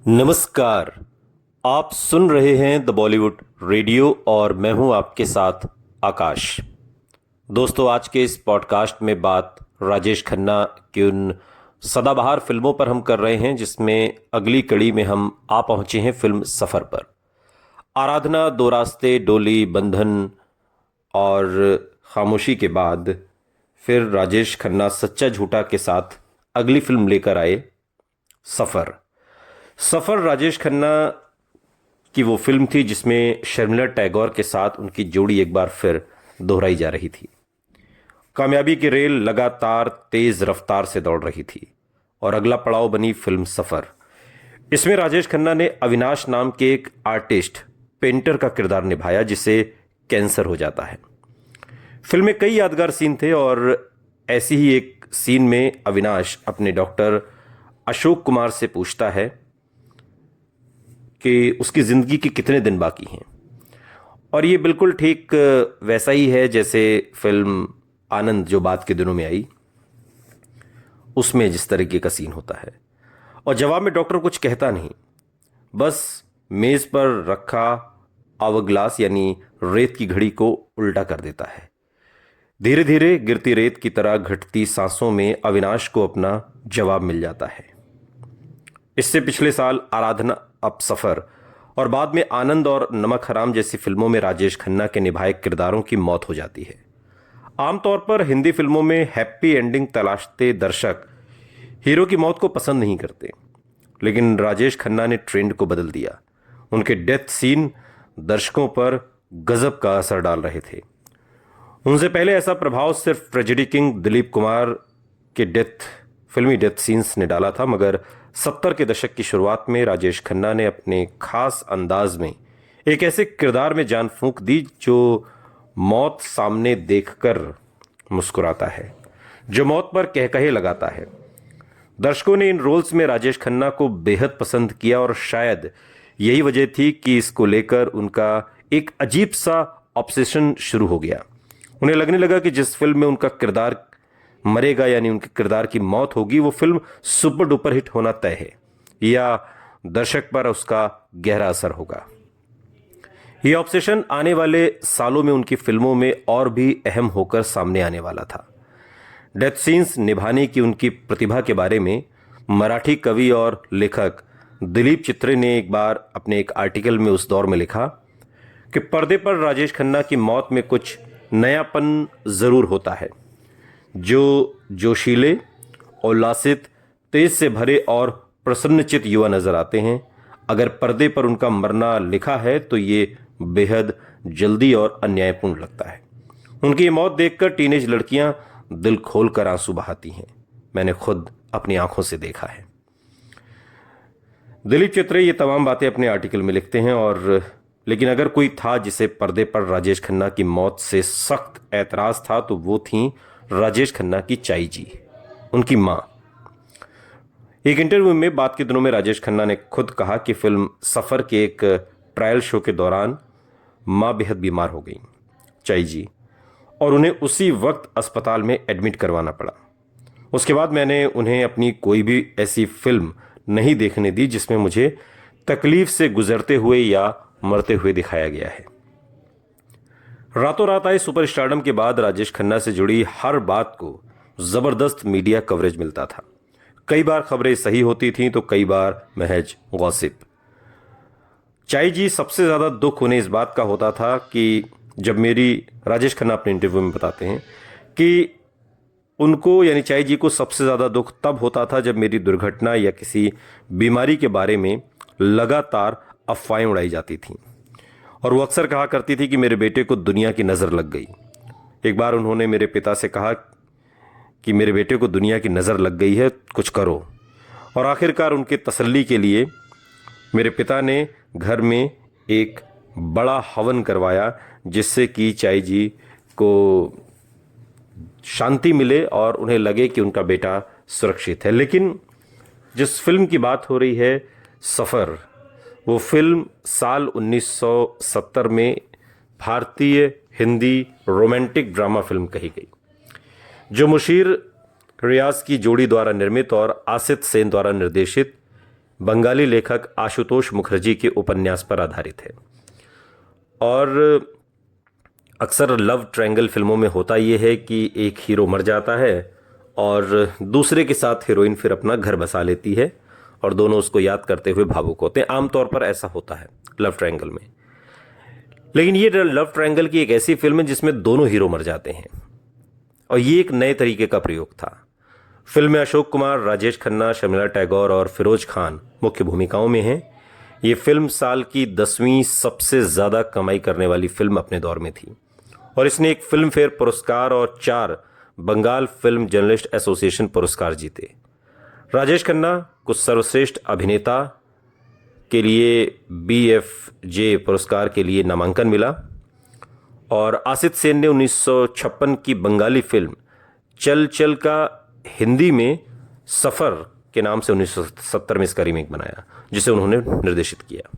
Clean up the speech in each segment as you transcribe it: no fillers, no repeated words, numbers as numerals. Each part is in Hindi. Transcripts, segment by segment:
नमस्कार। आप सुन रहे हैं द बॉलीवुड रेडियो और मैं हूं आपके साथ आकाश। दोस्तों, आज के इस पॉडकास्ट में बात राजेश खन्ना की उन सदाबहार फिल्मों पर हम कर रहे हैं जिसमें अगली कड़ी में हम आ पहुंचे हैं फिल्म सफर पर। आराधना, दो रास्ते, डोली, बंधन और खामोशी के बाद फिर राजेश खन्ना सच्चा झूठा के साथ अगली फिल्म लेकर आए, सफर। सफर राजेश खन्ना की वो फिल्म थी जिसमें शर्मिला टैगोर के साथ उनकी जोड़ी एक बार फिर दोहराई जा रही थी। कामयाबी की रेल लगातार तेज रफ्तार से दौड़ रही थी और अगला पड़ाव बनी फिल्म सफर। इसमें राजेश खन्ना ने अविनाश नाम के एक आर्टिस्ट पेंटर का किरदार निभाया जिसे कैंसर हो जाता है। फिल्म में कई यादगार सीन थे और ऐसी ही एक सीन में अविनाश अपने डॉक्टर अशोक कुमार से पूछता है कि उसकी जिंदगी के कितने दिन बाकी हैं। और ये बिल्कुल ठीक वैसा ही है जैसे फिल्म आनंद जो बाद के दिनों में आई, उसमें जिस तरीके का सीन होता है। और जवाब में डॉक्टर कुछ कहता नहीं, बस मेज पर रखा आवग्लास यानी रेत की घड़ी को उल्टा कर देता है। धीरे धीरे गिरती रेत की तरह घटती सांसों में अविनाश को अपना जवाब मिल जाता है। इससे पिछले साल आराधना, अब सफर और बाद में आनंद और नमक हराम जैसी फिल्मों में राजेश खन्ना के निभाए किरदारों की मौत हो जाती है। आमतौर पर हिंदी फिल्मों में हैप्पी एंडिंग तलाशते दर्शक हीरो की मौत को पसंद नहीं करते, लेकिन राजेश खन्ना ने ट्रेंड को बदल दिया। उनके डेथ सीन दर्शकों पर गजब का असर डाल रहे थे। उनसे पहले ऐसा प्रभाव सिर्फ ट्रेजेडी किंग दिलीप कुमार के फिल्मी डेथ सीन्स ने डाला था, मगर 70 के दशक की शुरुआत में राजेश खन्ना ने अपने खास अंदाज में एक ऐसे किरदार में जान फूंक दी जो मौत सामने देखकर मुस्कुराता है, जो मौत पर कहकहे लगाता है। दर्शकों ने इन रोल्स में राजेश खन्ना को बेहद पसंद किया और शायद यही वजह थी कि इसको लेकर उनका एक अजीब सा ऑब्सेशन शुरू हो गया। उन्हें लगने लगा कि जिस फिल्म में उनका किरदार मरेगा यानी उनके किरदार की मौत होगी, वो फिल्म सुपर डुपर हिट होना तय है या दर्शक पर उसका गहरा असर होगा। यह ऑब्सेशन आने वाले सालों में उनकी फिल्मों में और भी अहम होकर सामने आने वाला था। डेथ सीन्स निभाने की उनकी प्रतिभा के बारे में मराठी कवि और लेखक दिलीप चित्रे ने एक बार अपने एक आर्टिकल में उस दौर में लिखा कि पर्दे पर राजेश खन्ना की मौत में कुछ नयापन जरूर होता है। जो जोशीले, उल्लासित, तेज से भरे और प्रसन्नचित युवा नजर आते हैं। अगर पर्दे पर उनका मरना लिखा है तो ये बेहद जल्दी और अन्यायपूर्ण लगता है। उनकी ये मौत देखकर टीनेज लड़कियां दिल खोलकर आंसू बहाती हैं। मैंने खुद अपनी आंखों से देखा है। दिलीप चित्रे ये तमाम बातें अपने आर्टिकल में लिखते हैं। और लेकिन अगर कोई था जिसे पर्दे पर राजेश खन्ना की मौत से सख्त ऐतराज था तो वो थी राजेश खन्ना की चाई जी, उनकी मां। एक इंटरव्यू में बाद के दिनों में राजेश खन्ना ने खुद कहा कि फिल्म सफर के एक ट्रायल शो के दौरान मां बेहद बीमार हो गई, चाई जी, और उन्हें उसी वक्त अस्पताल में एडमिट करवाना पड़ा। उसके बाद मैंने उन्हें अपनी कोई भी ऐसी फिल्म नहीं देखने दी जिसमें मुझे तकलीफ से गुजरते हुए या मरते हुए दिखाया गया है। रातों रात आए सुपरस्टारडम के बाद राजेश खन्ना से जुड़ी हर बात को जबरदस्त मीडिया कवरेज मिलता था। कई बार खबरें सही होती थीं तो कई बार महज गॉसिप। चाई जी, सबसे ज्यादा दुख उन्हें इस बात का होता था कि जब राजेश खन्ना अपने इंटरव्यू में बताते हैं कि उनको यानी चाई जी को सबसे ज्यादा दुख तब होता था जब मेरी दुर्घटना या किसी बीमारी के बारे में लगातार अफवाहें उड़ाई जाती थीं। और वो अक्सर कहा करती थी कि मेरे बेटे को दुनिया की नज़र लग गई। एक बार उन्होंने मेरे पिता से कहा कि मेरे बेटे को दुनिया की नज़र लग गई है, कुछ करो। और आखिरकार उनके तसल्ली के लिए मेरे पिता ने घर में एक बड़ा हवन करवाया जिससे कि चाई जी को शांति मिले और उन्हें लगे कि उनका बेटा सुरक्षित है। लेकिन जिस फिल्म की बात हो रही है, सफ़र, वो फिल्म साल 1970 में भारतीय हिंदी रोमांटिक ड्रामा फिल्म कही गई, जो मुशीर रियाज की जोड़ी द्वारा निर्मित और आसित सेन द्वारा निर्देशित बंगाली लेखक आशुतोष मुखर्जी के उपन्यास पर आधारित है। और अक्सर लव ट्रायंगल फिल्मों में होता यह है कि एक हीरो मर जाता है और दूसरे के साथ हीरोइन फिर अपना घर बसा लेती है और दोनों उसको याद करते हुए भावुक होते हैं। आमतौर पर ऐसा होता है लव ट्रायंगल में। लेकिन ये लव ट्रायंगल की एक ऐसी फिल्म है जिसमें दोनों हीरो मर जाते हैं और ये एक नए तरीके का प्रयोग था। फिल्म में अशोक कुमार, राजेश खन्ना, शर्मिला टैगोर और फिरोज खान मुख्य भूमिकाओं में हैं। ये फिल्म साल की 10वीं सबसे ज़्यादा कमाई करने वाली फिल्म अपने दौर में थी और इसने एक फिल्म फेयर पुरस्कार और 4 बंगाल फिल्म जर्नलिस्ट एसोसिएशन पुरस्कार जीते। राजेश खन्ना को सर्वश्रेष्ठ अभिनेता के लिए BFJ पुरस्कार के लिए नामांकन मिला और आसित सेन ने 1956 की बंगाली फिल्म चल चल का हिंदी में सफ़र के नाम से 1970 में इसका रीमेक बनाया, जिसे उन्होंने निर्देशित किया।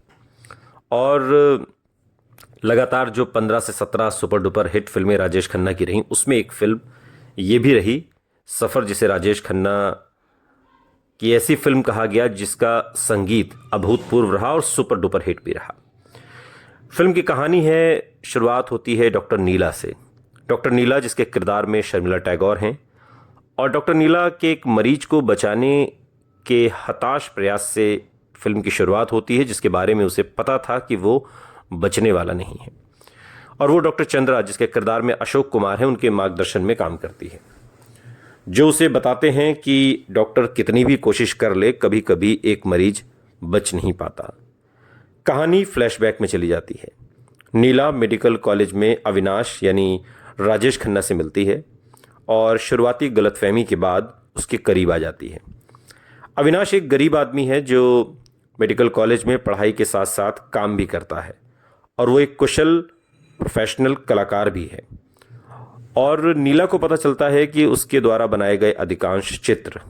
और लगातार जो 15 से 17 सुपर डुपर हिट फिल्में राजेश खन्ना की रहीं, उसमें एक फिल्म ये भी रही सफ़र, जिसे राजेश खन्ना की ऐसी फिल्म कहा गया जिसका संगीत अभूतपूर्व रहा और सुपर डुपर हिट भी रहा। फिल्म की कहानी है, शुरुआत होती है डॉक्टर नीला से। डॉक्टर नीला जिसके किरदार में शर्मिला टैगोर हैं और डॉक्टर नीला के एक मरीज को बचाने के हताश प्रयास से फिल्म की शुरुआत होती है, जिसके बारे में उसे पता था कि वो बचने वाला नहीं है। और वो डॉक्टर चंद्रा जिसके किरदार में अशोक कुमार हैं, उनके मार्गदर्शन में काम करती है, जो उसे बताते हैं कि डॉक्टर कितनी भी कोशिश कर ले कभी कभी एक मरीज बच नहीं पाता। कहानी फ्लैशबैक में चली जाती है। नीला मेडिकल कॉलेज में अविनाश यानी राजेश खन्ना से मिलती है और शुरुआती गलतफहमी के बाद उसके करीब आ जाती है। अविनाश एक गरीब आदमी है जो मेडिकल कॉलेज में पढ़ाई के साथ साथ काम भी करता है और वो एक कुशल प्रोफेशनल कलाकार भी है। और नीला को पता चलता है कि उसके द्वारा बनाए गए अधिकांश चित्र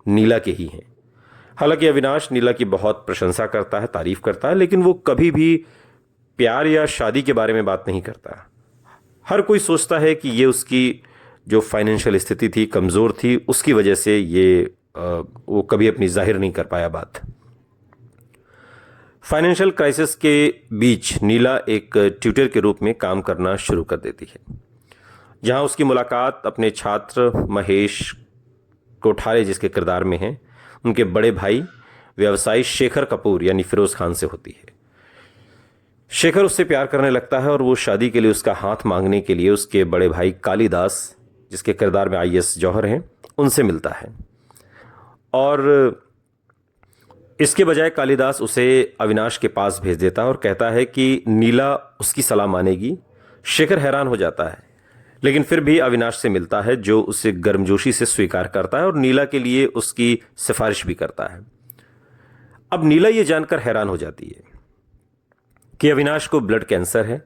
नीला के ही हैं। हालांकि अविनाश नीला की बहुत प्रशंसा करता है, तारीफ करता है, लेकिन वो कभी भी प्यार या शादी के बारे में बात नहीं करता। हर कोई सोचता है कि ये उसकी जो फाइनेंशियल स्थिति थी, कमज़ोर थी, उसकी वजह से वो कभी अपनी जाहिर नहीं कर पाया बात। फाइनेंशियल क्राइसिस के बीच नीला एक ट्यूटर के रूप में काम करना शुरू कर देती है, जहां उसकी मुलाकात अपने छात्र महेश कोठारे जिसके किरदार में हैं, उनके बड़े भाई व्यवसायी शेखर कपूर यानी फिरोज खान से होती है। शेखर उससे प्यार करने लगता है और वो शादी के लिए उसका हाथ मांगने के लिए उसके बड़े भाई कालिदास जिसके किरदार में IAS जौहर हैं, उनसे मिलता है। और इसके बजाय कालिदास उसे अविनाश के पास भेज देता है और कहता है कि नीला उसकी सलाह मानेगी। शेखर हैरान हो जाता है, लेकिन फिर भी अविनाश से मिलता है, जो उसे गर्मजोशी से स्वीकार करता है और नीला के लिए उसकी सिफारिश भी करता है। अब नीला ये जानकर हैरान हो जाती है कि अविनाश को ब्लड कैंसर है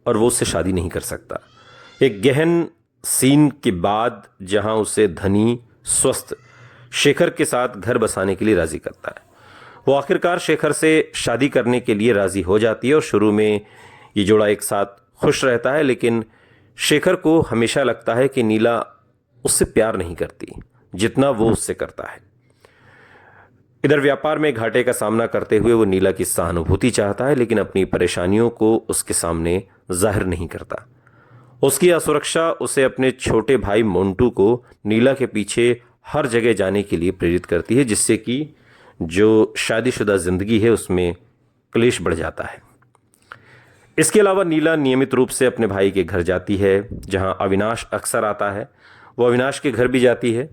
और वो उससे शादी नहीं कर सकता। एक गहन सीन के बाद जहां उसे धनी स्वस्थ शेखर के साथ घर बसाने के लिए राजी करता है, वो आखिरकार शेखर से शादी करने के लिए राजी हो जाती है। और शुरू में ये जोड़ा एक साथ खुश रहता है, लेकिन शेखर को हमेशा लगता है कि नीला उससे प्यार नहीं करती जितना वो उससे करता है। इधर व्यापार में घाटे का सामना करते हुए वो नीला की सहानुभूति चाहता है, लेकिन अपनी परेशानियों को उसके सामने जाहिर नहीं करता। उसकी असुरक्षा उसे अपने छोटे भाई मोंटू को नीला के पीछे हर जगह जाने के लिए प्रेरित करती है, जिससे कि जो शादीशुदा जिंदगी है उसमें क्लेश बढ़ जाता है। इसके अलावा नीला नियमित रूप से अपने भाई के घर जाती है, जहां अविनाश अक्सर आता है। वो अविनाश के घर भी जाती है।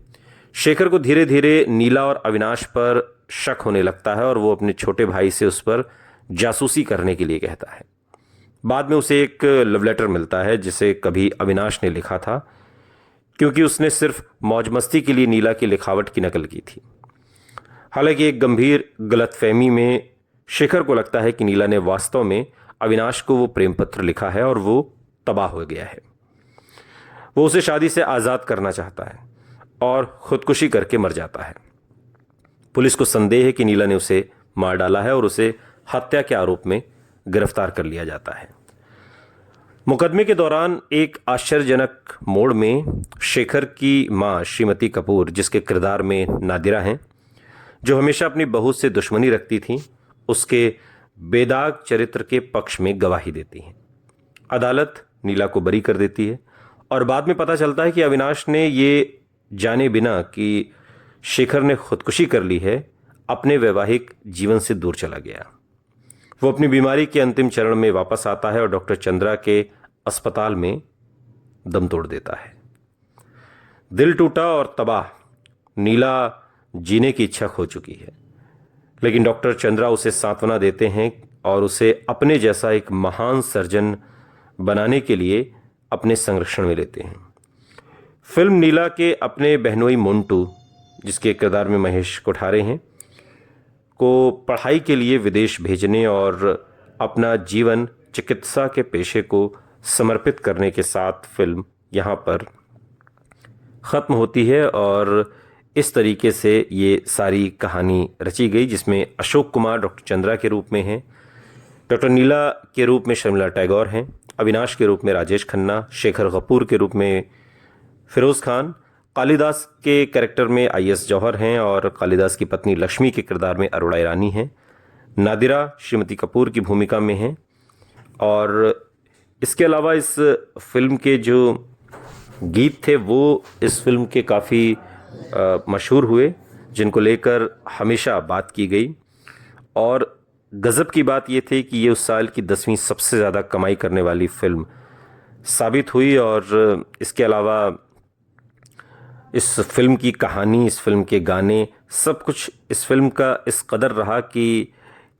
शेखर को धीरे धीरे नीला और अविनाश पर शक होने लगता है और वो अपने छोटे भाई से उस पर जासूसी करने के लिए कहता है। बाद में उसे एक लव लेटर मिलता है जिसे कभी अविनाश ने लिखा था, क्योंकि उसने सिर्फ मौज मस्ती के लिए नीला की लिखावट की नकल की थी। हालांकि एक गंभीर गलतफहमी में शेखर को लगता है कि नीला ने वास्तव में अविनाश को वो प्रेम पत्र लिखा है और वो तबाह हो गया है। वो उसे शादी से आज़ाद करना चाहता है और खुदकुशी करके मर जाता है। पुलिस को संदेह है कि नीला ने उसे मार डाला है और उसे हत्या के आरोप में गिरफ्तार कर लिया जाता है। मुकदमे के दौरान एक आश्चर्यजनक मोड़ में शेखर की मां श्रीमती कपूर जिसके किरदार में नादिरा हैं, जो हमेशा अपनी बहू से दुश्मनी रखती थी, उसके बेदाग चरित्र के पक्ष में गवाही देती हैं। अदालत नीला को बरी कर देती है और बाद में पता चलता है कि अविनाश ने ये जाने बिना कि शेखर ने खुदकुशी कर ली है, अपने वैवाहिक जीवन से दूर चला गया। वो अपनी बीमारी के अंतिम चरण में वापस आता है और डॉक्टर चंद्रा के अस्पताल में दम तोड़ देता है। दिल टूटा और तबाह नीला जीने की इच्छा खो चुकी है, लेकिन डॉक्टर चंद्रा उसे सांत्वना देते हैं और उसे अपने जैसा एक महान सर्जन बनाने के लिए अपने संरक्षण में लेते हैं। फिल्म नीला के अपने बहनोई मोंटू, जिसके किरदार में महेश कोठारे हैं, को पढ़ाई के लिए विदेश भेजने और अपना जीवन चिकित्सा के पेशे को समर्पित करने के साथ फिल्म यहाँ पर ख़त्म होती है। और इस तरीके से ये सारी कहानी रची गई, जिसमें अशोक कुमार डॉक्टर चंद्रा के रूप में हैं, डॉक्टर नीला के रूप में शर्मिला टैगोर हैं, अविनाश के रूप में राजेश खन्ना, शेखर कपूर के रूप में फिरोज़ खान, कालिदास के कैरेक्टर में आईएस जौहर हैं और कालिदास की पत्नी लक्ष्मी के किरदार में अरोड़ा ईरानी हैं, नादिरा श्रीमती कपूर की भूमिका में हैं। और इसके अलावा इस फिल्म के जो गीत थे वो इस फिल्म के काफ़ी मशहूर हुए, जिनको लेकर हमेशा बात की गई। और गज़ब की बात ये थी कि ये उस साल की 10वीं सबसे ज़्यादा कमाई करने वाली फिल्म साबित हुई। और इसके अलावा इस फिल्म की कहानी, इस फिल्म के गाने, सब कुछ इस फिल्म का इस कदर रहा कि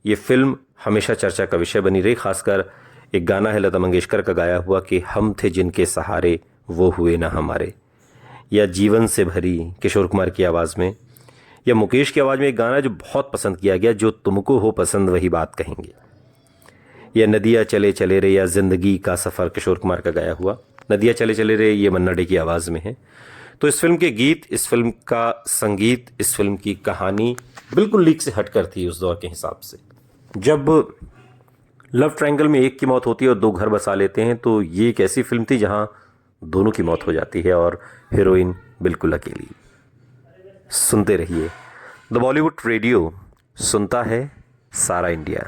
ये फिल्म हमेशा चर्चा का विषय बनी रही। खासकर एक गाना है लता मंगेशकर का गाया हुआ कि हम थे जिनके सहारे वो हुए ना हमारे, या जीवन से भरी किशोर कुमार की आवाज़ में, या मुकेश की आवाज़ में एक गाना जो बहुत पसंद किया गया, जो तुमको हो पसंद वही बात कहेंगे, या नदिया चले चले रे, या जिंदगी का सफ़र किशोर कुमार का गाया हुआ। नदिया चले चले रे ये मन्ना डे की आवाज़ में है। तो इस फिल्म के गीत, इस फिल्म का संगीत, इस फिल्म की कहानी बिल्कुल लीक से हटकर थी उस दौर के हिसाब से। जब लव ट्रायंगल में एक की मौत होती है और दो घर बसा लेते हैं, तो ये एक ऐसी फिल्म थी जहां दोनों की मौत हो जाती है और हीरोइन बिल्कुल अकेली। सुनते रहिए द बॉलीवुड रेडियो, सुनता है सारा इंडिया।